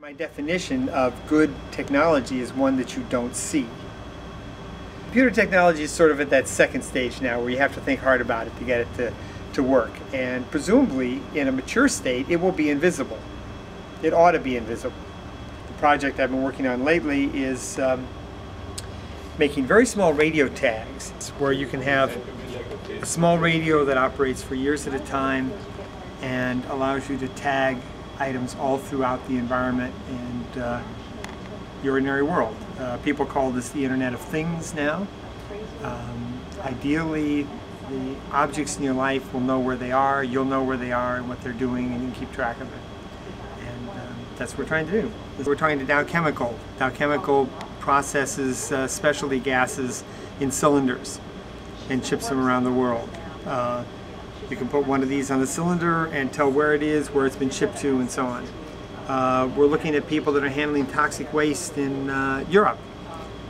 My definition of good technology is one that you don't see. Computer technology is sort of at that second stage now where you have to think hard about it to get it to work. And presumably, in a mature state, it will be invisible. It ought to be invisible. The project I've been working on lately is making very small radio tags where you can have a small radio that operates for years at a time and allows you to tag items all throughout the environment and the ordinary world. People call this the Internet of Things now. Ideally, the objects in your life will know where they are, you'll know where they are and what they're doing, and you can keep track of it. And that's what we're trying to do. We're trying to Dow Chemical. Dow Chemical processes specialty gases in cylinders and ships them around the world. You can put one of these on the cylinder and tell where it is, where it's been shipped to, and so on. We're looking at people that are handling toxic waste in Europe.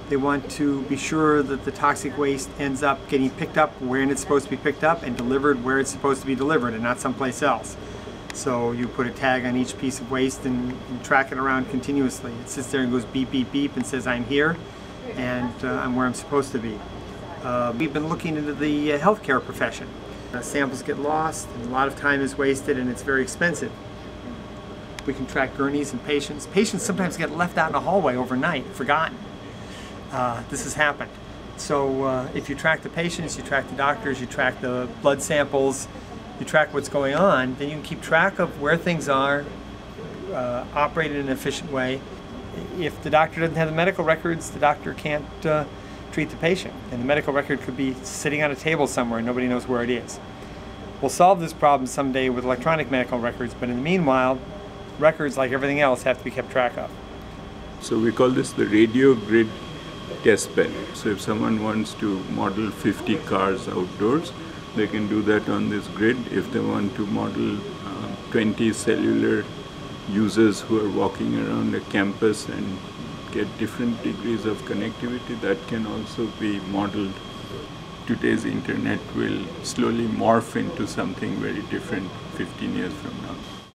They want to be sure that the toxic waste ends up getting picked up when it's supposed to be picked up and delivered where it's supposed to be delivered and not someplace else. So you put a tag on each piece of waste and track it around continuously. It sits there and goes beep, beep, beep and says, I'm here and I'm where I'm supposed to be. We've been looking into the healthcare profession. Samples get lost, and a lot of time is wasted, and it's very expensive. We can track gurneys and patients. Patients sometimes get left out in a hallway overnight, forgotten. This has happened. So if you track the patients, you track the doctors, you track the blood samples, you track what's going on, then you can keep track of where things are, operate in an efficient way. If the doctor doesn't have the medical records, the doctor can't treat the patient, and the medical record could be sitting on a table somewhere and nobody knows where it is. We'll solve this problem someday with electronic medical records, but in the meanwhile, records, like everything else, have to be kept track of. So we call this the radio grid test bed. So if someone wants to model 50 cars outdoors, they can do that on this grid. If they want to model 20 cellular users who are walking around a campus and get different degrees of connectivity, that can also be modeled. Today's internet will slowly morph into something very different 15 years from now.